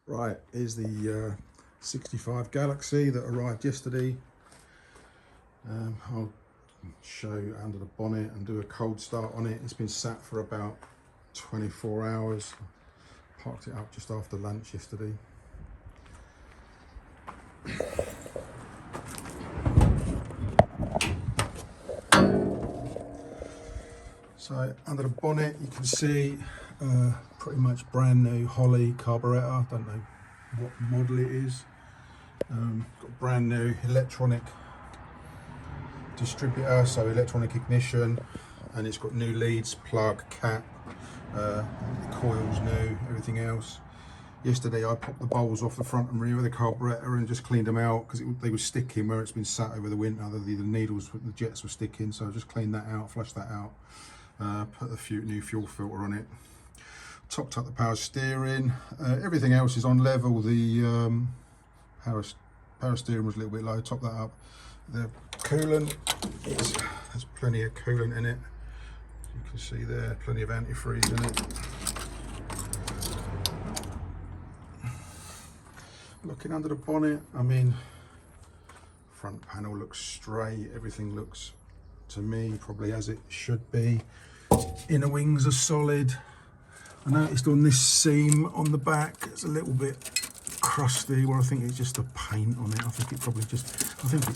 Right, here's the 65 Galaxie that arrived yesterday. I'll show you under the bonnet and do a cold start on it. It's been sat for about 24 hours. Parked it up just after lunch yesterday. So under the bonnet you can see pretty much brand new Holley carburettor. Don't know what model it is. Got brand new electronic distributor, so electronic ignition, and it's got new leads, plug, cap, the coils new, everything else. Yesterday I popped the bowls off the front and rear of the carburettor and just cleaned them out because they were sticking where it's been sat over the winter. The needles, the jets were sticking, so I just cleaned that out, flushed that out, put a new fuel filter on it, topped up the power steering. Everything else is on level. The power steering was a little bit low, topped that up. The coolant, there's plenty of coolant in it. You can see there, plenty of antifreeze in it. Looking under the bonnet, I mean, front panel looks straight, everything looks, to me, probably as it should be. Inner wings are solid. I noticed on this seam on the back, it's a little bit crusty. Well, I think it's just the paint on it. I think it's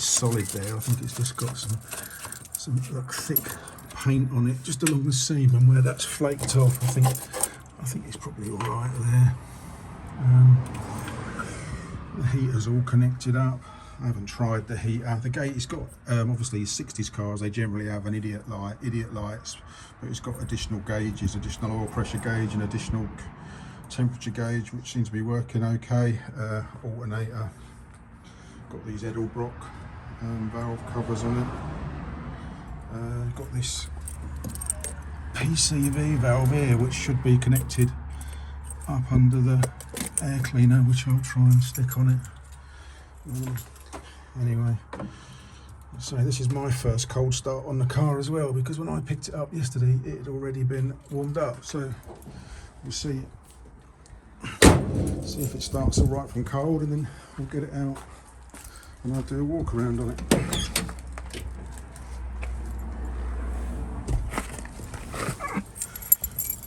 solid there. I think it's just got some like thick paint on it, just along the seam, and where that's flaked off, I think it's probably all right there. The heater's all connected up. I haven't tried the heater. The gate, it's got, obviously 60s cars, they generally have an idiot lights, but it's got additional gauges, additional oil pressure gauge and additional temperature gauge, which seems to be working okay. Alternator, got these Edelbrock valve covers on it. Got this PCV valve here, which should be connected up under the air cleaner, which I'll try and stick on it. Anyway, so this is my first cold start on the car as well, because when I picked it up yesterday it had already been warmed up, so we'll see if it starts all right from cold, and then we'll get it out and I'll do a walk around on it.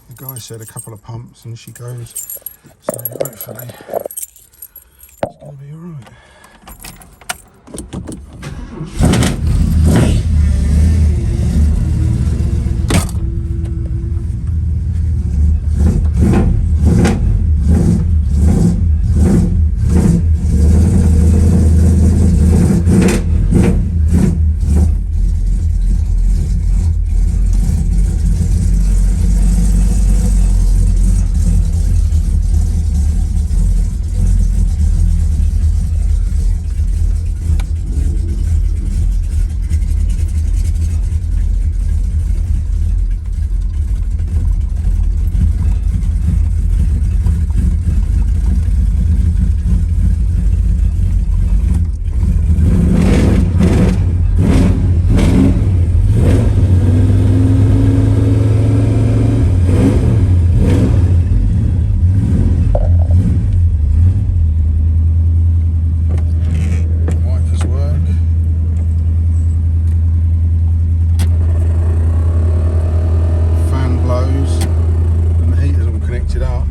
The guy said a couple of pumps and she goes, so hopefully it's going to be all right.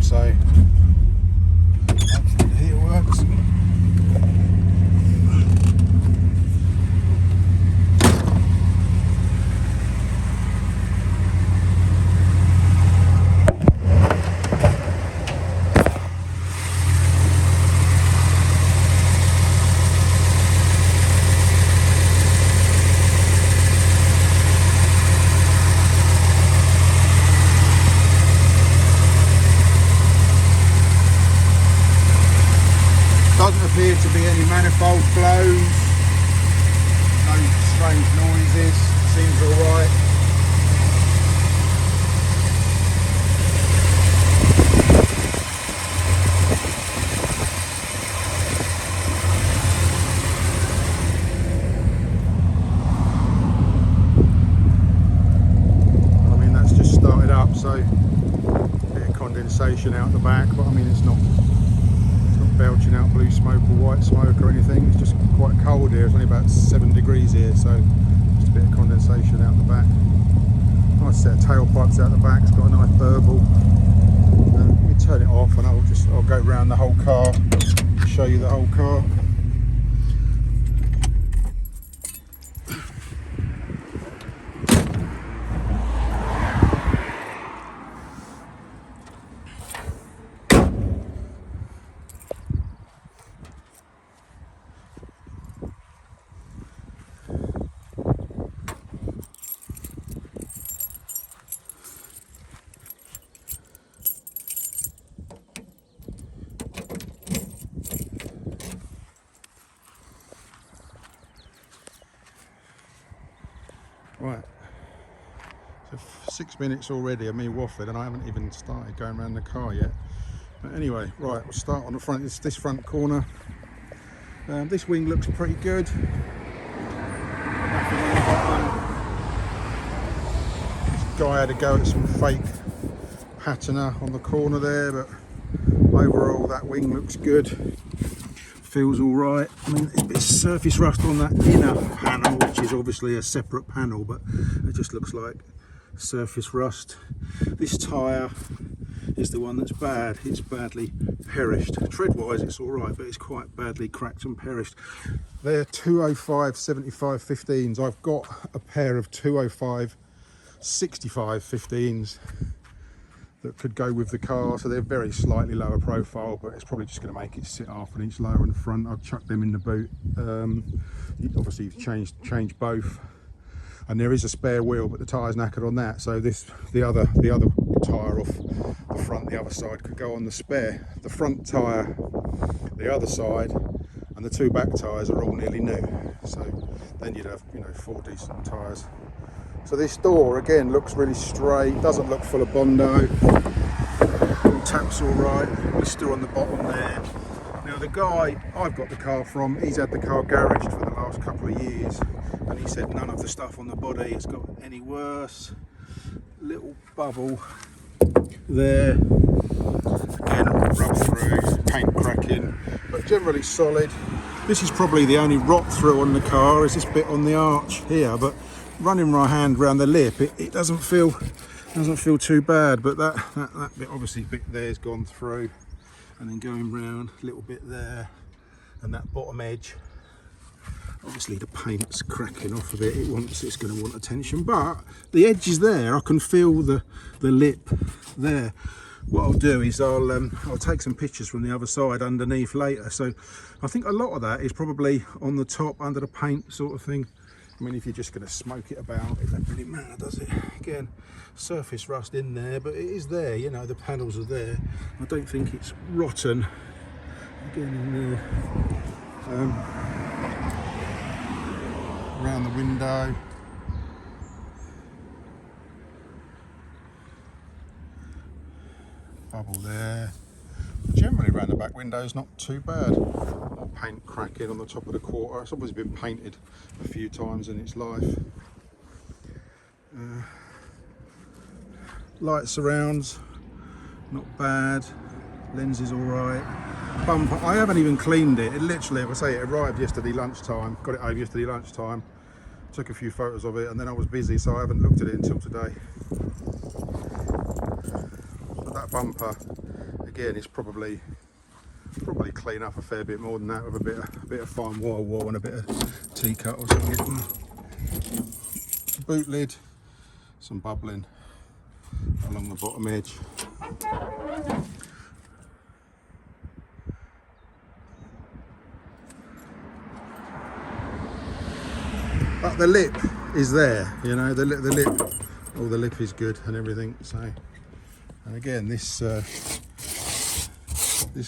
So hopefully the heater works. Doesn't appear to be any manifold blows, no strange noises, seems alright. I mean, that's just started up, so a bit of condensation out the back, but I mean it's belching out blue smoke or white smoke or anything. It's just quite cold here. It's only about 7 degrees here, so just a bit of condensation out the back. Nice set of tailpipes out the back. It's got a nice burble. Let me turn it off and I'll go around the whole car, show you the whole car. Right, so 6 minutes already of me waffling and I haven't even started going around the car yet. But anyway, right, we'll start on the front. This front corner. This wing looks pretty good. This guy had to go at some fake patina on the corner there, but overall that wing looks good. Feels all right. I mean, it's a bit of surface rust on that inner panel, which is obviously a separate panel, but it just looks like surface rust. This tyre is the one that's bad. It's badly perished. Tread-wise, it's all right, but it's quite badly cracked and perished. They're 205 75 15s. I've got a pair of 205 65 15s that could go with the car, so they're very slightly lower profile, but it's probably just going to make it sit half an inch lower in the front. I've chucked them in the boot. Obviously you've changed both, and there is a spare wheel, but the tyre's knackered on that, so the other tyre off the front, the other side, could go on the spare. The front tyre, the other side, and the two back tyres are all nearly new, so then you'd have, you know, 4 decent tyres. So this door again looks really straight, doesn't look full of Bondo. Tap's all right, blister on the bottom there. Now the guy I've got the car from, he's had the car garaged for the last couple of years, and he said none of the stuff on the body has got any worse. Little bubble there, again rub through, paint cracking, but generally solid. This is probably the only rot through on the car, is this bit on the arch here, but running my hand around the lip, it doesn't feel too bad, but that bit, obviously bit there's gone through, and then going round a little bit there, and that bottom edge, obviously the paint's cracking off a bit. It's going to want attention, but the edge is there. I can feel the lip there. What I'll do is I'll take some pictures from the other side underneath later. So I think a lot of that is probably on the top under the paint sort of thing. I mean, if you're just going to smoke it about, it doesn't really matter, does it? Again, surface rust in there, but it is there, you know, the panels are there. I don't think it's rotten. Again, in there. Around the window. Bubble there. Generally around the back window is not too bad. More paint cracking on the top of the quarter. It's obviously been painted a few times in its life. Light surrounds, not bad. Lens is all right. Bumper, I haven't even cleaned it. It literally, I say, it arrived yesterday lunchtime. Got it home yesterday lunchtime. Took a few photos of it, and then I was busy, so I haven't looked at it until today. But that bumper, again, is probably clean up a fair bit more than that with a bit of fine wire wool and a bit of T-cut or something. Boot lid, some bubbling along the bottom edge. But the lip is there, you know, the lip, oh, the lip is good and everything. So, and again, this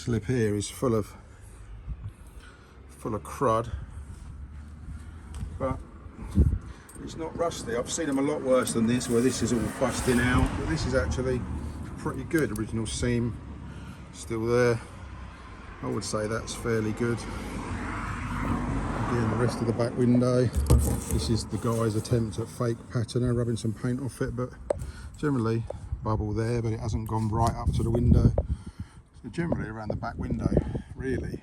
lip here is full of crud, but it's not rusty. I've seen them a lot worse than this, where this is all busting out, but this is actually pretty good. Original seam still there. I would say that's fairly good. Again, the rest of the back window. This is the guy's attempt at fake patina, rubbing some paint off it, but generally bubble there, but it hasn't gone right up to the window. So generally around the back window, really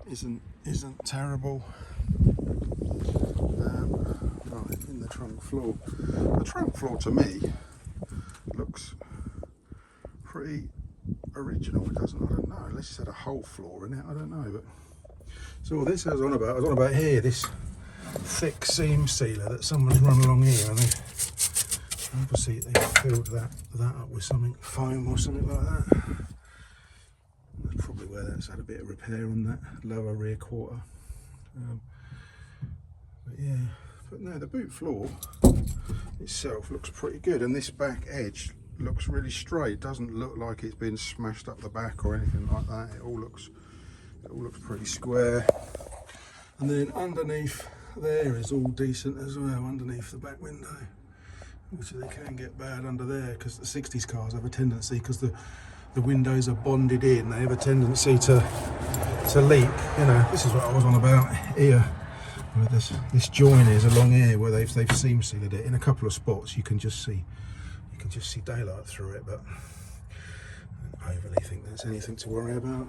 isn't terrible. Right, in the trunk floor. The trunk floor to me looks pretty original. It doesn't, I don't know, unless it's had a whole floor in it, I don't know. But so this I was on about here, this thick seam sealer that someone's run along here, and they obviously they filled that up with something foam or something like that. That's probably where that's had a bit of repair on that lower rear quarter. But yeah, but no, the boot floor itself looks pretty good, and this back edge looks really straight. Doesn't look like it's been smashed up the back or anything like that. It all looks pretty square. And then underneath there is all decent as well, underneath the back window, which they can get bad under there because the 60s cars have a tendency, because the windows are bonded in, they have a tendency to leak. You know, this is what I was on about here, where this join is along here, where they've seam sealed it in a couple of spots. You can just see daylight through it, but I don't overly think there's anything to worry about.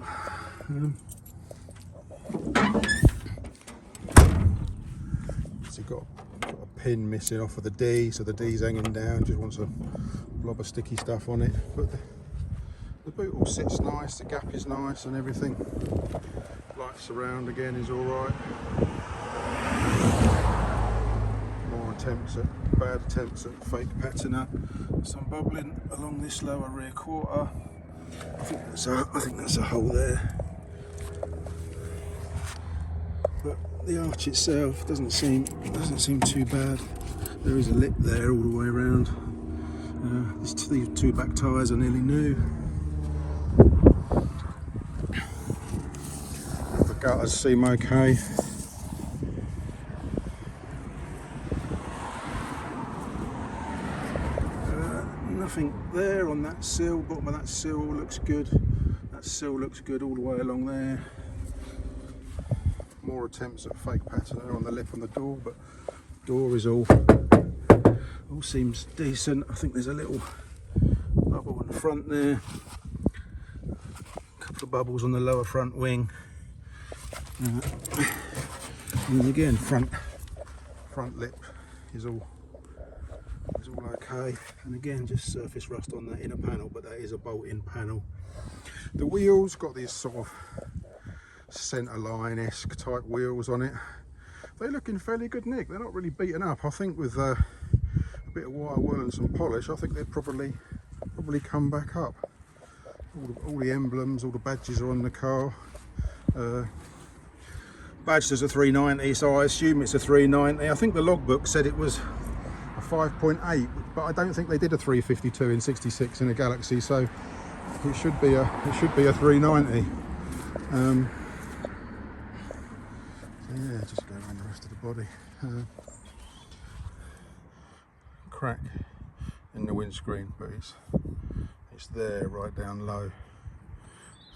So you've got a pin missing off of the D, so the D's hanging down, just wants a blob of sticky stuff on it. But the boot all sits nice, the gap is nice and everything. Light surround again is alright. More bad attempts at fake patina. Some bubbling along this lower rear quarter. I think that's a hole there. But the arch itself doesn't seem too bad. There is a lip there all the way around. These two back tyres are nearly new. The gutters seem okay. Nothing there on that sill. Bottom of that sill looks good. That sill looks good all the way along there. More attempts at fake patina on the lip on the door, but door is all seems decent. I think there's a little bubble on the front there. A couple of bubbles on the lower front wing. And then again, front lip is all okay, and again just surface rust on that inner panel, but that is a bolt-in panel. The wheels got these sort of centre line-esque type wheels on it. They look in fairly good nick. They're not really beaten up. I think with a bit of wire wool and some polish, I think they'd probably come back up. All the emblems, all the badges are on the car. Badged as a 390, so I assume it's a 390. I think the logbook said it was a 5.8, but I don't think they did a 352 in '66 in a Galaxie, so it should be a 390. Yeah, just go around the rest of the body. Crack in the windscreen, but it's there right down low.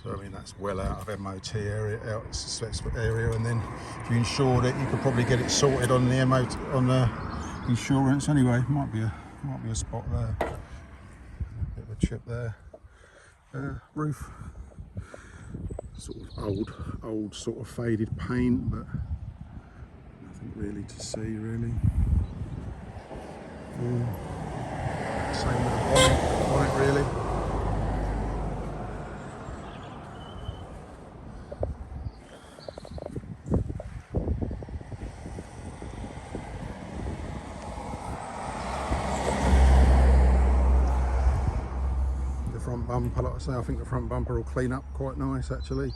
So I mean that's well out of MOT area, and then if you insured it, you could probably get it sorted on the MOT on the insurance anyway. Might be a spot there. A bit of a chip there. Roof. Sort of old sort of faded paint, but nothing really to see really. Same with the bonnet really. Front bumper, like I say, I think the front bumper will clean up quite nice actually.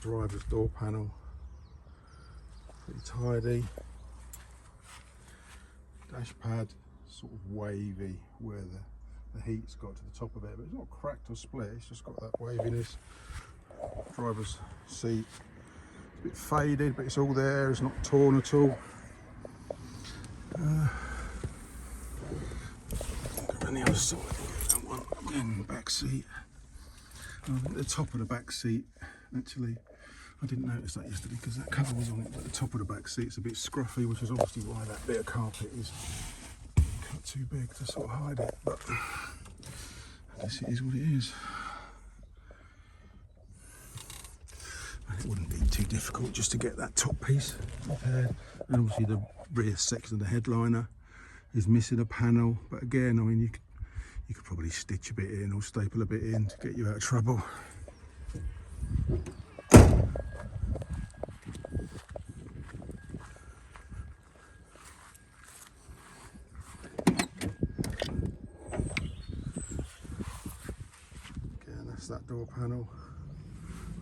Driver's door panel, pretty tidy. Dash pad, sort of wavy where the heat's got to the top of it, but it's not cracked or split, it's just got that waviness. Driver's seat, it's a bit faded, but it's all there, it's not torn at all. On the other side, that one again, back seat. I think the top of the back seat, actually, I didn't notice that yesterday because that cover was on it, but the top of the back seat's a bit scruffy, which is obviously why that bit of carpet is cut too big to sort of hide it, but I guess it is what it is. And it wouldn't be too difficult just to get that top piece repaired. And obviously the rear section of the headliner is missing a panel, but again, I mean, you could probably stitch a bit in or staple a bit in to get you out of trouble. Again, that's that door panel.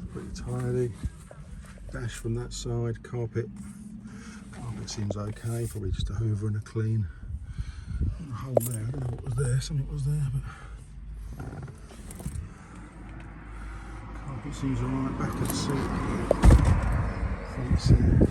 It's pretty tidy. Dash from that side. Carpet seems okay. Probably just a hoover and a clean. A hole there. I don't know what was there. Something was there, but carpet seems alright. Back of the seat. Front seat.